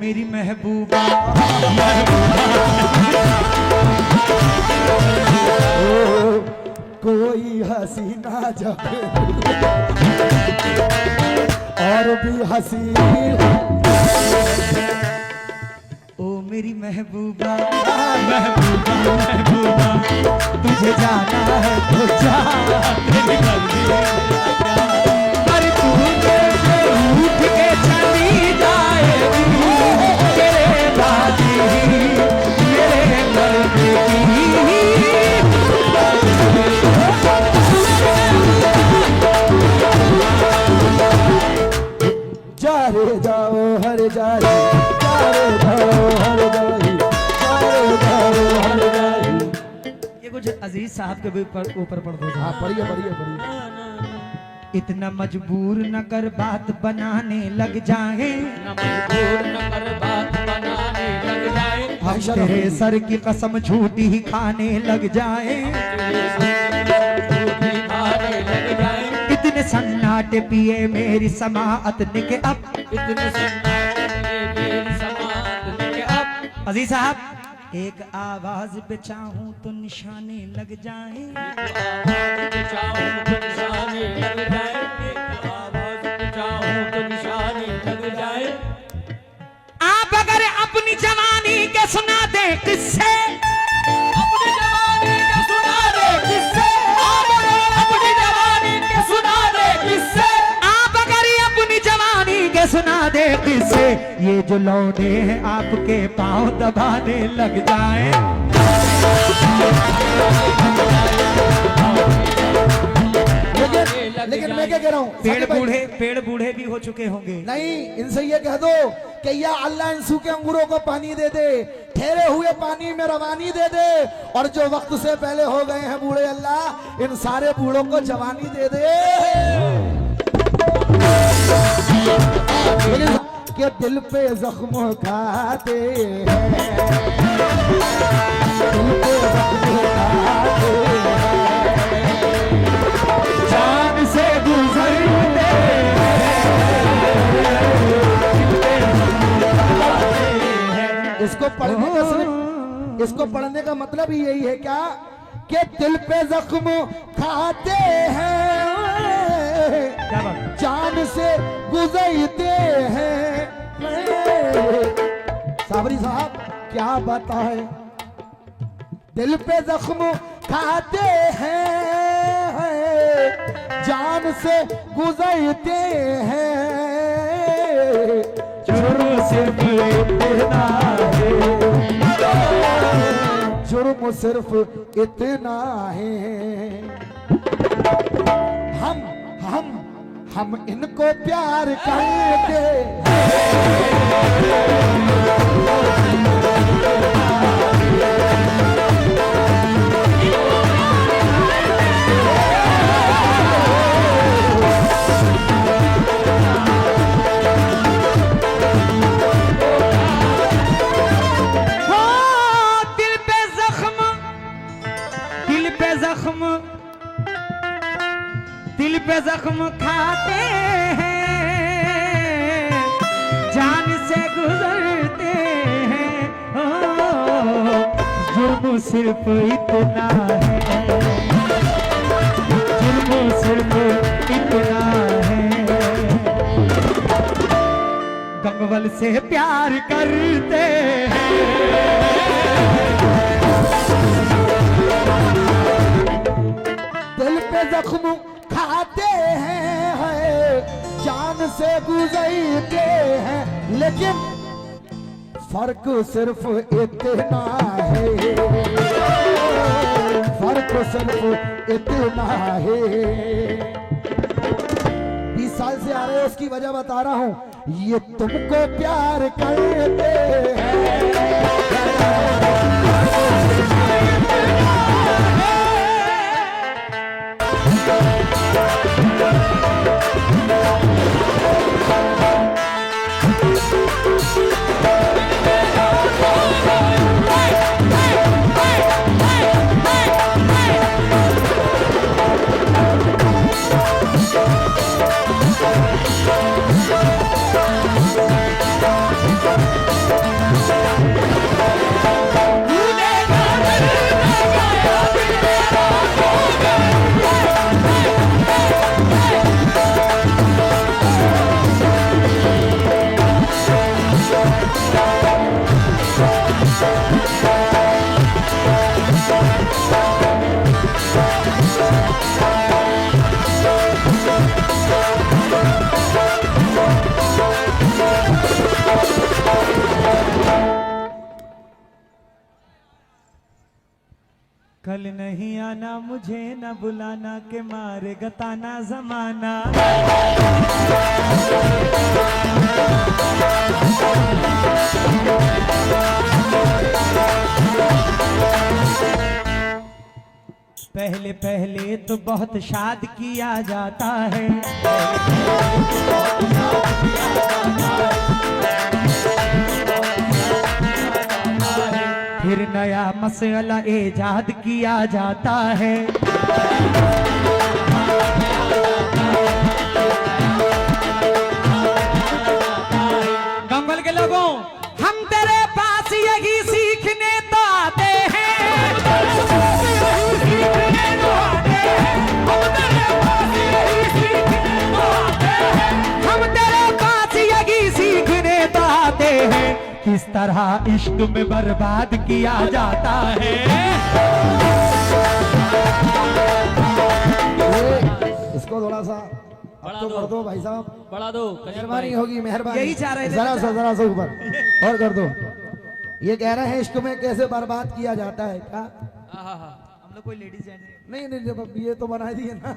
मेरी महबूबा कोई हसीना जब और भी हसी ओ मेरी महबूबा महबूबा महबूबा तुझे जाना है तो जा तेरी मर्जी अरे तू उठ के चली जाएगी तेरे बाजी मेरे मर्जी जा रे जाओ हर जाए ये कुछ अजीज साहब के ऊपर पढ़ दो। हाँ पढ़िए पढ़िए पढ़िए। इतना मजबूर न कर बात बनाने लग जाए हम तेरे सर की कसम झूठी ही खाने लग जाए इतने सन्नाटे पिए मेरी समाअत निके अब अजीज साहब एक आवाज पे चाहूं तो निशाने लग जाए आप अगर अपनी जवानी के सुना दे किससे अपनी जवानी के सुना दे किससे आप अगर अपनी जवानी के सुना दे किससे आप अगर अपनी जवानी के सुना दे किससे ये जो लौटे हैं आपके पांव दबाने लग जाए लेकिन मैं क्या कह रहा हूँ, पेड़ बूढ़े भी हो चुके होंगे। नहीं, इनसे ये कह दो कि या अल्लाह इन सूखे अंगूरों को पानी दे दे, ठहरे हुए पानी में रवानी दे दे, और जो वक्त से पहले हो गए हैं बूढ़े अल्लाह इन सारे बूढ़ों को जवानी दे दे। के दिल पे जख्म खाते हैं, दिल पे जख्म खाते जान से गुजरते इसको पढ़ने का सिर्फ इसको पढ़ने का मतलब ही यही है क्या कि दिल पे जख्म खाते हैं, जान से गुजरते हैं। साबरी साहब क्या बताए, दिल पे जख्म खाते हैं, जान से गुजरते हैं। जुर्म सिर्फ इतना है, जुर्म सिर्फ इतना है, हम इनको प्यार करते दिल पे जख्म खाते हैं, जान से गुजरते हैं। जुर्म सिर्फ इतना है, जुर्म सिर्फ इतना है, गंगवल से प्यार करते हैं। दिल पे जख्म खाते हैं, जान से गुजरते हैं, लेकिन फर्क सिर्फ इतना है, फर्क सिर्फ इतना है। 20 साल से आ रहे हो, उसकी वजह बता रहा हूं, ये तुमको प्यार करते हैं। कल नहीं आना मुझे न बुलाना के मारे गताना जमाना। पहले पहले तो बहुत शाद किया जाता है, फिर नया मसला इजाद किया जाता है। गंगल के लोगों, हम तेरे पास यही सीखने तो आते हैं, हम तेरे पास यही सीखने तो आते हैं, किस तरह इश्क में बर्बाद किया जाता है। इसको थोड़ा सा तो कर दो भाई साहब, बढ़ा दो, मेहरबानी होगी, मेहरबानी। यही चाह रहे थे। जरा सा ऊपर और कर दो। ये कह रहे हैं इश्क में कैसे बर्बाद किया जाता है क्या? हम लोग कोई लेडीज जेंट्स नहीं जब ये तो बना दिए ना।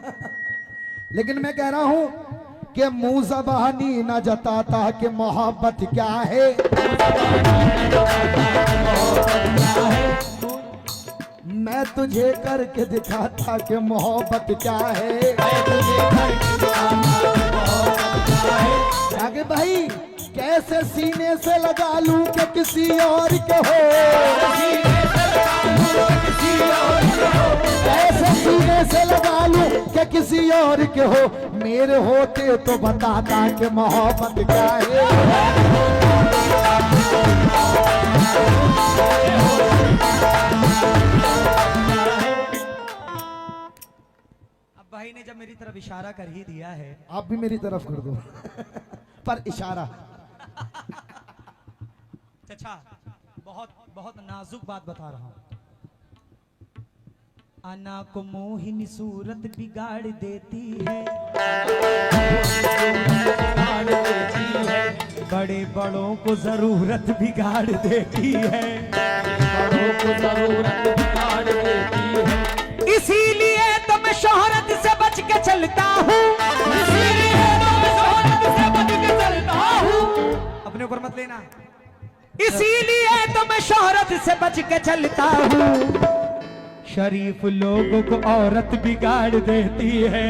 लेकिन मैं कह रहा हूँ कि मुंह ज़बानी न जताता कि मोहब्बत क्या है। मैं तुझे करके दिखाता कि मोहब्बत क्या है। आगे भाई कैसे सीने से लगा लूं कि किसी और के हो, कैसे सीने से लगा लूं कि किसी और के हो, मेरे होते तो बताता कि मोहब्बत क्या है। अब भाई ने जब मेरी तरफ इशारा कर ही दिया है, आप भी मेरी तरफ कर दो पर इशारा। अच्छा बहुत बहुत नाजुक बात बता रहा हूं। अना को मोहिनी सूरत बिगाड़ देती है, बड़े बड़ों को जरूरत बिगाड़ देती है, बड़ों को जरूरत बिगाड़ देती है। इसीलिए तो मैं शोहरत से बच के चलता हूँ, इसीलिए तो मैं शोहरत से बच के चलता हूँ। अपने ऊपर मत लेना। इसीलिए तो मैं शोहरत से बच के चलता हूँ, शरीफ लोगों को औरत बिगाड़ देती है।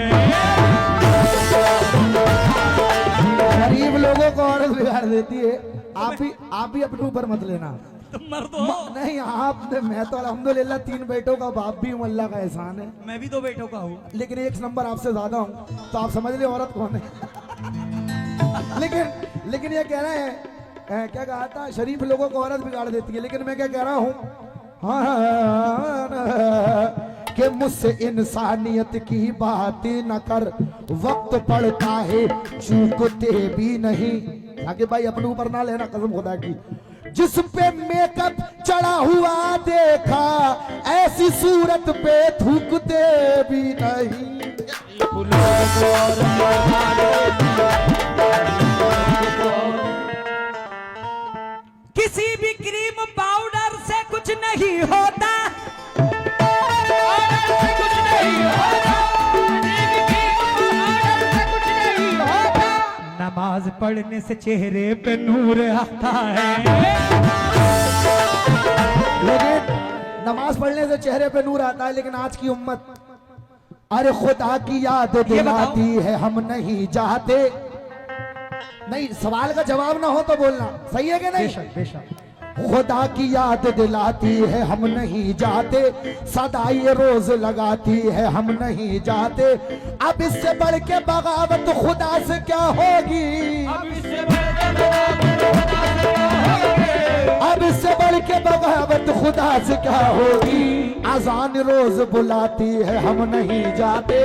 गरीब लोगों को औरत बिगाड़ देती है। आप भी अपने ऊपर मत लेना। तुम मर्द हो। नहीं आप, मैं तो अल्हम्दुलिल्लाह 3 बेटों का बाप भी हूँ, अल्लाह का एहसान है। मैं भी 2 बेटों का हूँ, लेकिन 1 नंबर आपसे ज्यादा हूँ, तो आप समझ ले औरत कौन है। लेकिन ये कह रहे हैं क्या कहा था, शरीफ लोगों को औरत बिगाड़ देती है। लेकिन मैं क्या कह रहा हूँ कि मुझसे इंसानियत की बात न कर, वक्त पड़ता है चूकते भी नहीं। आगे भाई अपने ऊपर ना लेना कसम खुदा की। जिस पे मेकअप चढ़ा हुआ देखा, ऐसी सूरत पे थूकते भी नहीं। किसी भी क्रीम पाउडर से कुछ नहीं होता, कुछ नहीं होता, कुछ नहीं होता। नमाज पढ़ने से चेहरे पे नूर आता है, लेकिन नमाज पढ़ने से चेहरे पे नूर आता है। लेकिन आज की उम्मत अरे खुदा की याद दिलाती है, हम नहीं चाहते। नहीं, सवाल का जवाब ना हो तो बोलना, सही है कि नहीं? बेशक बेशक। खुदा की याद दिलाती है, हम नहीं जाते। सदा ये रोज लगाती है, हम नहीं जाते। अब इससे बढ़ के बगावत खुदा से क्या होगी? अब इससे बढ़ के बगावत खुदा से क्या होगी? अजान रोज बुलाती है, हम नहीं जाते।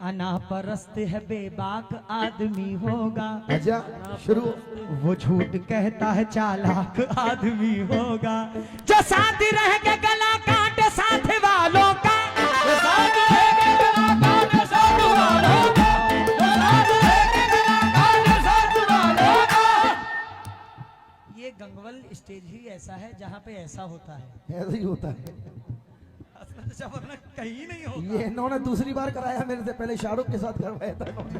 अना परस्त है बेबाक आदमी होगा, अच्छा शुरू। वो झूठ कहता है चालाक आदमी होगा। जो साथ रह के गला काटे साथ वालों का, साथ रह के गला काटे साथ वालों का, साथ रह के गला काटे पे ऐसा होता है, ऐसा ही होता है। असलन से वरना कहीं नहीं होता। ये इन्होंने दूसरी बार कराया मेरे से, पहले शाहरुख के साथ करवाया था इन्होंने।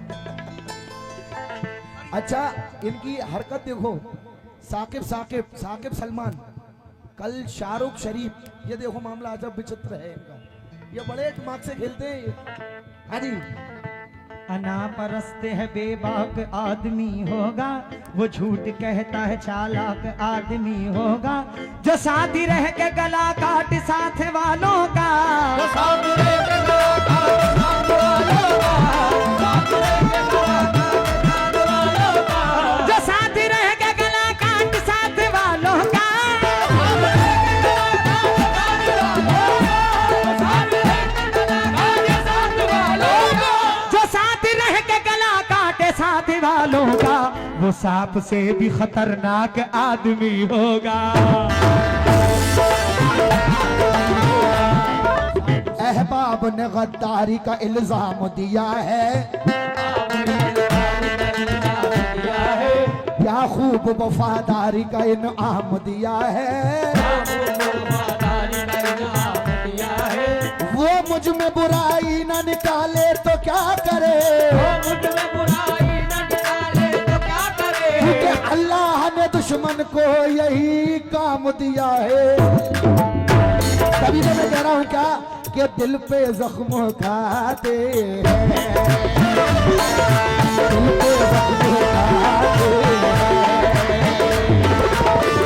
अच्छा, इनकी हरकत देखो, साकिब साकिब साकिब सलमान, कल शाहरुख शरीफ, ये देखो मामला अजब विचित्र है इनका, ये बड़े दिमाग से खेलते हैं ये। हाँ जी, अना परस्ते है बेबाक आदमी होगा, वो झूठ कहता है चालाक आदमी होगा, जो साथी रह के गला काट साथ वालों का, जो साथी रह के गला काट साथ वालों का, जो साथी रह के गला काट साथ वालों का, साथ वालों का, वो सांप से भी खतरनाक आदमी होगा। अहबाब ने गद्दारी का इल्जाम दिया है, क्या खूब वफादारी का इनाम दिया है, वो मुझ में बुराई न निकाले तो क्या करे, वो मुझ में बुराई न निकाले तो क्या करे, क्योंकि अल्लाह ने दुश्मन को यही काम दिया है। तभी तो मैं कह रहा हूँ क्या कि दिल पे जख्म खाते हैं, दिल पे जख्म खाते हैं,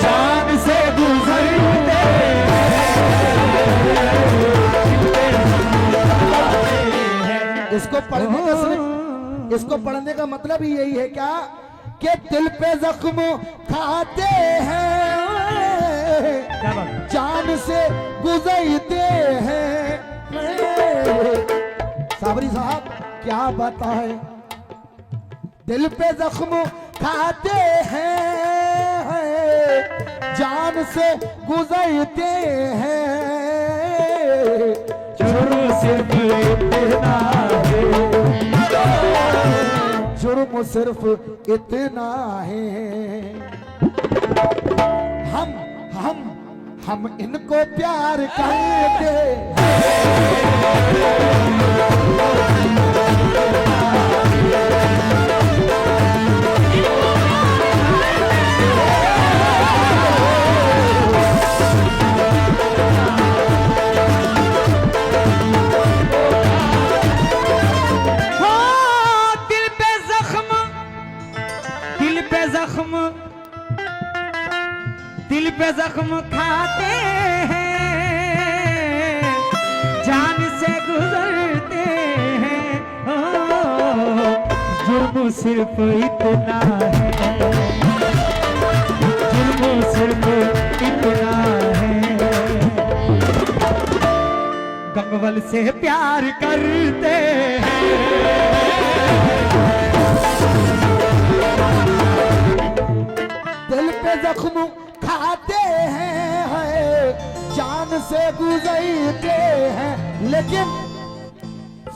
जान से गुजरते इसको पढ़ने का सिर्फ, इसको पढ़ने का मतलब ही यही है क्या कि दिल पे जख्म खाते हैं, जान से गुजरते हैं। साबरी साहब क्या बताएं, दिल पे जख्म खाते हैं, जान से गुजरते हैं, जुर्म सिर्फ इतना है, जुर्म सिर्फ इतना है, हम इनको प्यार करते दिल पे जख्म खाते हैं, जान से गुजरते हैं, जुर्म सिर्फ इतना है, जुर्म सिर्फ इतना है, गंगवल से प्यार करते हैं, दिल पे जख्म खाते हैं, जान से गुजरते हैं, लेकिन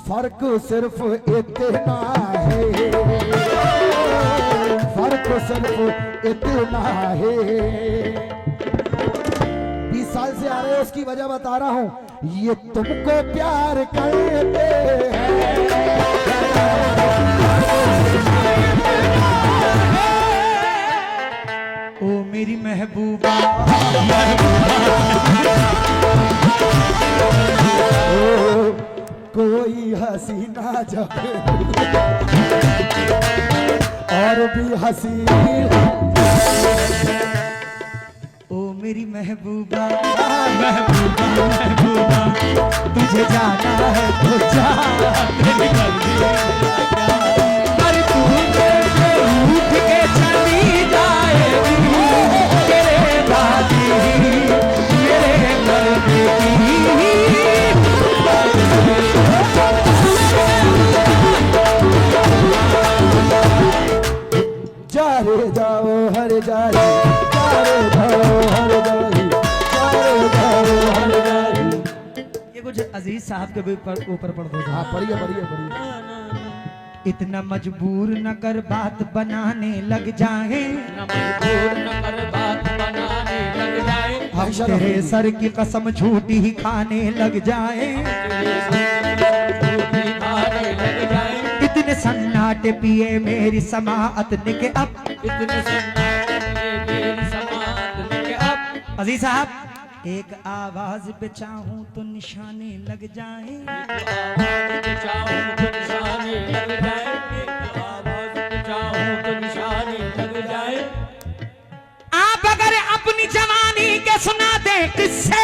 फर्क सिर्फ इतना है, फर्क सिर्फ इतना है। 20 साल से आ रहे हो, उसकी वजह बता रहा हूं, ये तुमको प्यार करते हैं, ओ मेरी महबूबा, ओ कोई हसीना जब और भी हसी, ओ मेरी महबूबा, महबूबा महबूबा, तुझे जाना है तो जा, तेरी मर्जी पर तू उठ के चली जाएगी, तेरे दादी मेरे मर्जी जा रे जाओ हर जाए, जा रे जाओ हर जाए, जा रे जाओ हर जाए। ये कुछ अजीज साहब के ऊपर पढ़ दो। हाँ पढ़िए पढ़िए पढ़िए। इतना मजबूर न कर बात बनाने लग जाए, न मजबूर न कर बात बनाने लग जाए, बेशरम। तेरे सर की कसम झूठी ही खाने लग जाए, इतने सन्नाटे पिए मेरी समाअत निके अब। अजीज साहब, एक आवाज पे चाहूं तो निशाने लग जाए, आप अगर अपनी जवानी के सुना दे किस्से,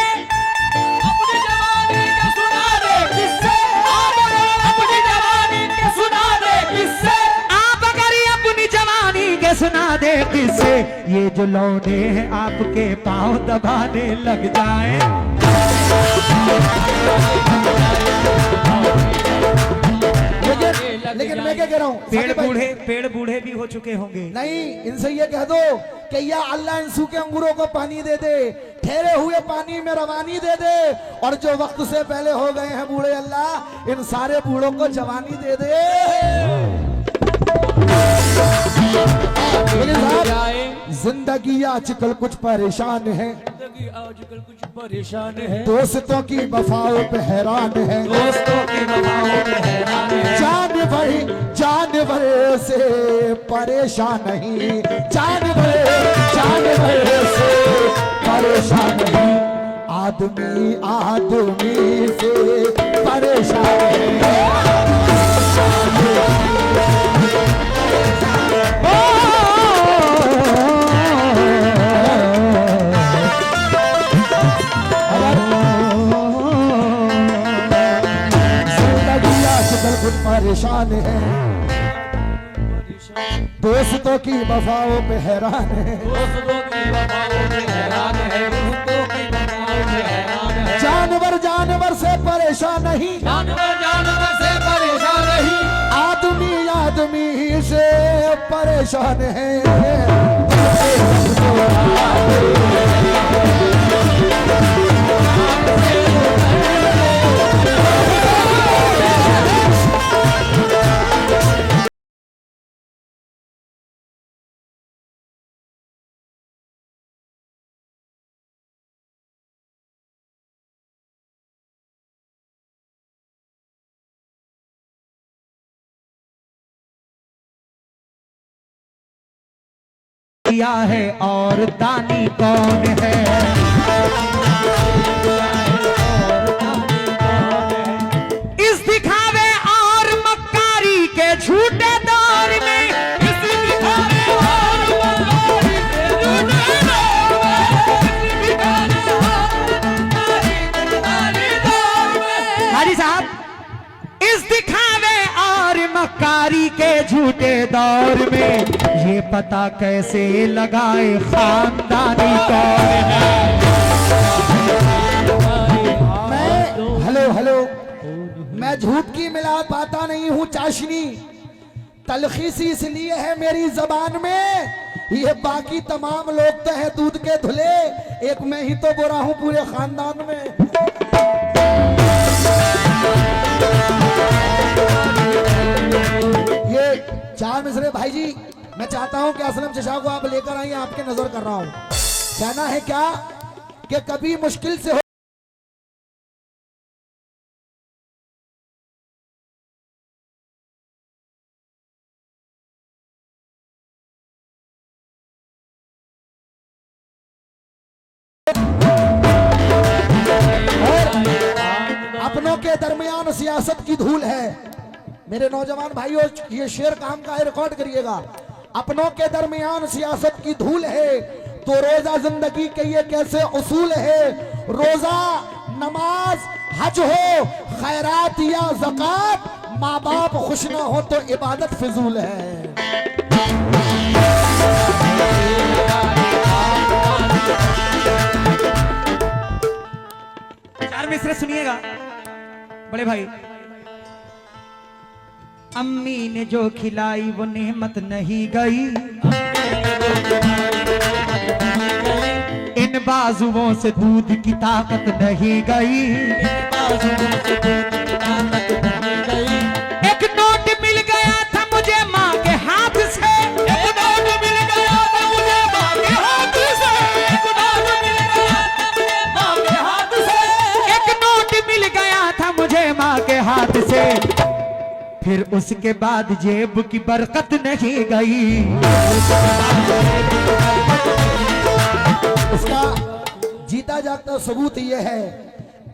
अपनी जवानी के सुना दे किस्से, अपनी जवानी के सुना दे किस्से, आप अगर अपनी जवानी के सुना दे किस्से, ये जो लौंडे हैं आपके पांव दबाने लग जाए। लेकिन मैं क्या कह रहा हूँ, पेड़ बूढ़े भी हो चुके होंगे। नहीं, इनसे ये कह दो कि या अल्लाह इन सूखे अंगूरों को पानी दे दे, ठहरे हुए पानी में रवानी दे दे, और जो वक्त से पहले हो गए हैं बूढ़े, अल्लाह इन सारे बूढ़ों को जवानी दे दे। जिंदगी आजकल कुछ परेशान है, आजकल कुछ परेशान है, दोस्तों की वफाओं पे हैरान है, दोस्तों की वफाओं पे हैरान है, जानवर से परेशान नहीं, जानवर से परेशान नहीं, आदमी से परेशान है। परेशान है, दोस्तों की वफाओं पे हैरान है, जानवर से परेशान नहीं, आदमी से परेशान है। किया है और दानी कौन है, इस दिखावे और मक्कारी के झूठे दौर में, इस दिखावे और मक्कारी के झूठे दौर में, हाजी साहब, इस दिखावे और मक्कारी के झूठे दौर में ये पता कैसे लगाए खानदानी कौन है। हेलो, मैं झूठ की मिला पाता नहीं हूँ चाशनी, तलखीसी इसलिए है मेरी जबान में, ये बाकी तमाम लोग तो है दूध के धुले, एक मैं ही तो बुरा हूँ पूरे खानदान में। ये चार मिसरे भाई जी, मैं चाहता हूं कि असलम चचा को आप लेकर आइए, आपके नजर कर रहा हूं। कहना है क्या कि कभी मुश्किल से अपनों के दरमियान सियासत की धूल है। मेरे नौजवान भाइयों, ये शेर काम का है, रिकॉर्ड करिएगा। अपनों के दरमियान सियासत की धूल है, तो रोजा जिंदगी के ये कैसे उसूल है, रोजा नमाज हज हो खैरात या ज़कात, माँ बाप खुश ना हो तो इबादत फिजूल है। चार मिसरे सुनिएगा बड़े भाई। अम्मी ने जो खिलाई वो नेमत नहीं गई, इन बाजुओं से दूध की ताकत नहीं गई, एक नोट मिल गया था मुझे माँ के हाथ से, एक नोट मिल गया था मुझे माँ के हाथ से, एक नोट मिल गया था हाथ से, फिर उसके बाद जेब की बरकत नहीं गई। इसका जीता जागता सबूत ये है,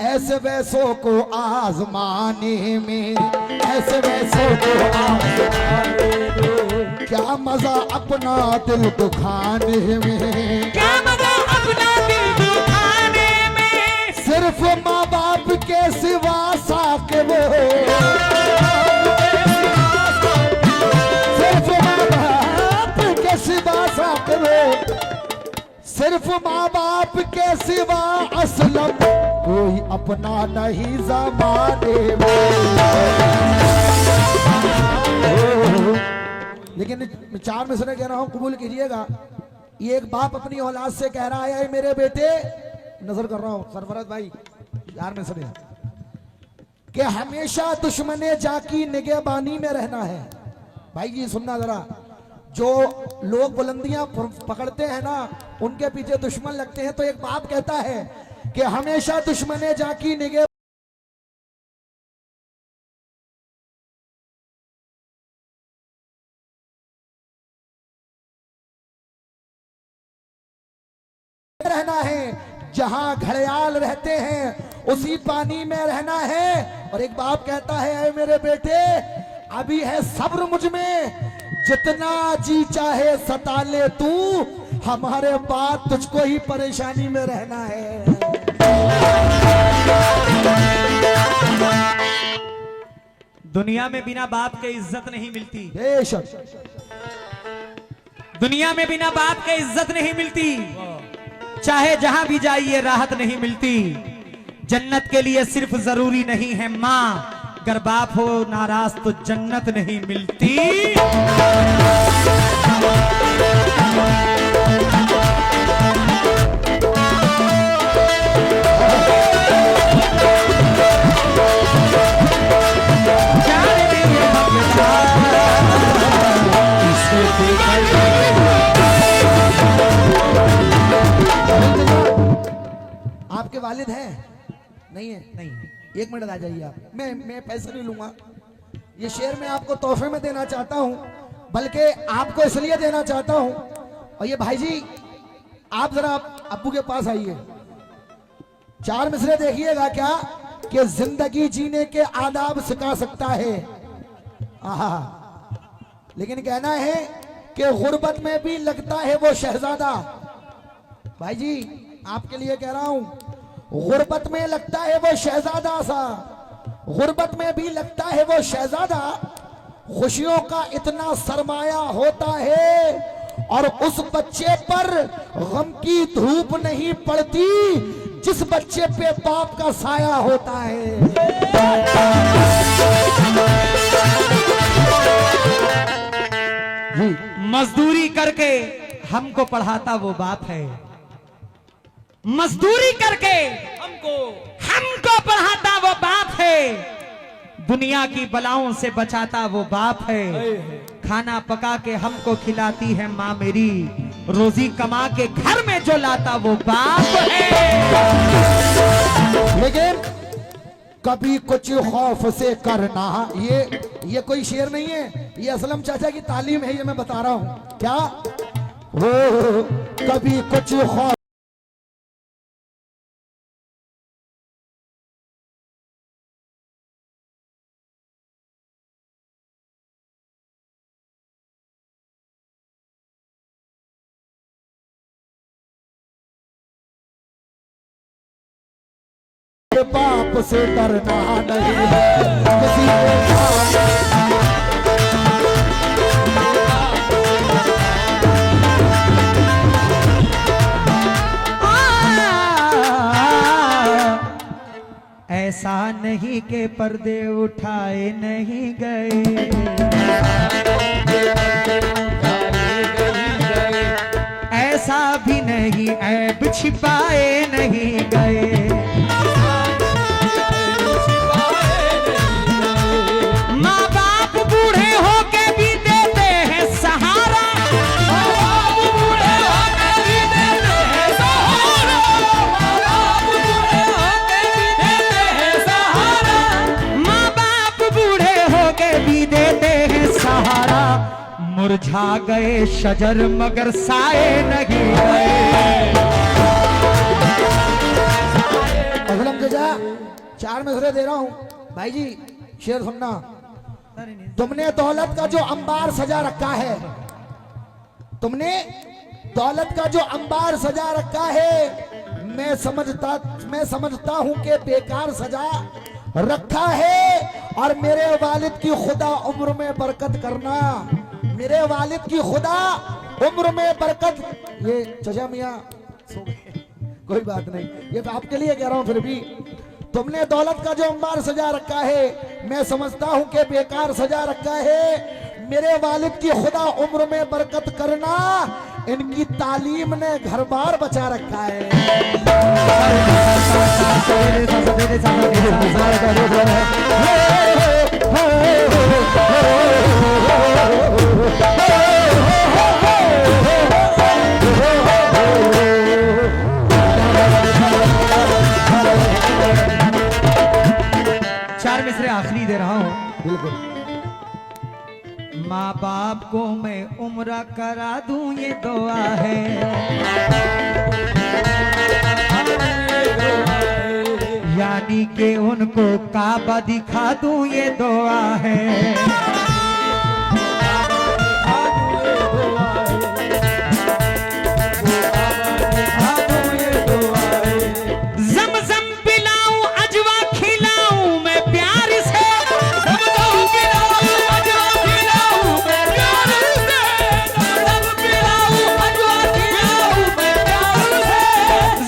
ऐसे वैसों को आजमाने में, ऐसे वैसों को आजमाने में, क्या मजा अपना दिल दुखाने में, क्या मजा अपना दिल दुखाने में, सिर्फ माँ बाप के सिवा साके वो, सिर्फ माँ बाप के सिवा साके वो, सिर्फ माँ बाप के सिवा असलम कोई अपना नहीं ज़माने में। लेकिन चार में से कह रहा हूं, कबूल कीजिएगा, ये एक बाप अपनी औलाद से कह रहा है, मेरे बेटे, नजर कर रहा हूं सरफराज भाई, चार में से कि हमेशा दुश्मने जाकी निगहबानी में रहना है। भाई जी सुनना जरा, जो लोग बुलंदियां पकड़ते हैं ना, उनके पीछे दुश्मन लगते हैं। तो एक बाप कहता है कि हमेशा दुश्मने जाकी निगह रहना है, जहां घड़ियाल रहते हैं उसी पानी में रहना है। और एक बाप कहता है, मेरे बेटे अभी है सब्र मुझ में, जितना जी चाहे सता ले तू, हमारे बाद तुझको ही परेशानी में रहना है। दुनिया में बिना बाप के इज्जत नहीं मिलती, बेशक दुनिया में बिना बाप के इज्जत नहीं मिलती, चाहे जहां भी जाइए राहत नहीं मिलती। जन्नत के लिए सिर्फ जरूरी नहीं है माँ, अगर बाप हो नाराज तो जन्नत नहीं मिलती। आपके वालिद हैं? नहीं है? नहीं, एक मिनट आ जाइए आप, मैं पैसे नहीं लूंगा। ये शेर मैं आपको तोहफे में देना चाहता हूं, बल्कि आपको इसलिए देना चाहता हूं। और ये भाई जी आप जरा अब्बू के पास आइए, चार मिसरे देखिएगा क्या कि जिंदगी जीने के आदाब सिखा सकता है। आहा, लेकिन कहना है कि गुर्बत में भी लगता है वो शहजादा। भाई जी आपके लिए कह रहा हूं, गुर्बत में लगता है वो शहजादा सा, गुर्बत में भी लगता है वो शहजादा, खुशियों का इतना सरमाया होता है और उस बच्चे पर गम की धूप नहीं पड़ती जिस बच्चे पे बाप का साया होता है। मजदूरी करके हमको पढ़ाता वो बाप है, मजदूरी करके हमको पढ़ाता वो बाप है, दुनिया की बलाओं से बचाता वो बाप है, खाना पका के हमको खिलाती है माँ मेरी, रोजी कमा के घर में जो लाता वो बाप है। लेकिन कभी कुछ खौफ से करना, ये कोई शेर नहीं है, ये असलम चाचा की तालीम है, ये मैं बता रहा हूं। क्या वो कभी कुछ खौफ बाप से डरना नहीं है किसी ऐसा नहीं के पर्दे उठाए नहीं गए, ऐसा भी नहीं ऐब छिपाए नहीं गए, माँ बाप बूढ़े होके भी देते हैं सहारा, माँ बाप बूढ़े होके भी देते हैं सहारा, माँ बाप बूढ़े होके भी देते हैं सहारा, माँ बाप मुरझा गए शजर मगर साए नहीं गए। असलम जजा 4 मिसरे दे रहा हूं भाई जी, शेर सुनना। तुमने दौलत का जो अंबार सजा रखा है, तुमने दौलत का जो अंबार सजा रखा है, मैं समझता हूं कि बेकार सजा रखा है। और मेरे वालिद की खुदा उम्र में बरकत करना, मेरे वालिद की खुदा उम्र में बरकत। ये चचा मियां सो गए, कोई बात नहीं, ये तो आपके लिए कह रहा हूं। फिर भी तुमने दौलत का जो अंबार सजा रखा है, मैं समझता हूं कि बेकार सजा रखा है। मेरे वालिद की खुदा उम्र में बरकत करना, इनकी तालीम ने घर बार बचा रखा है। चार मिसरे आखिरी दे रहा हूं। बिल्कुल। माँ बाप को मैं उम्र करा दूं ये दुआ है, यानी कि उनको काबा दिखा दूं ये दुआ है। ज़मज़म पिलाऊं अजवा खिलाऊं मैं प्यार से, ज़मज़म पिलाऊं अजवा खिलाऊं मैं प्यार से, ज़मज़म पिलाऊं अजवा खिलाऊं मैं प्यार से,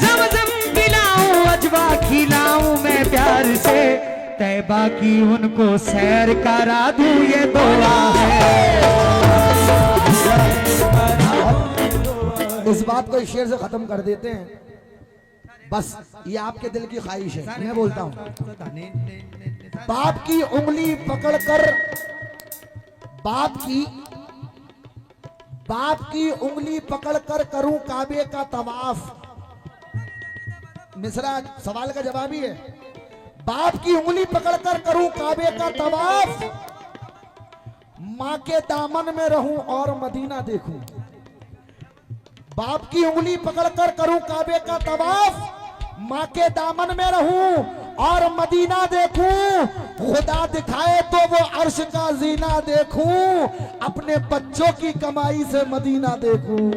ज़मज़म पिलाऊं अजवा खिलाऊं मैं प्यार से, तैबा की उनको सैर करा दूं ये दुआ है। इस बात को इस शेर से खत्म कर देते हैं। बस ये आपके दिल की ख्वाहिश है, मैं बोलता हूं। बाप की उंगली पकड़कर, बाप की उंगली पकड़कर करूं काबे का तवाफ। मिसरा सवाल का जवाब ही है। बाप की उंगली पकड़कर करूं काबे का तवाफ, मां के दामन में रहूं और मदीना देखूं। बाप की उंगली पकड़कर करूं काबे का तवाफ, मां के दामन में रहूं और मदीना देखूं। खुदा दिखाए तो वो अर्श का जीना देखूं, अपने बच्चों की कमाई से मदीना देखूं।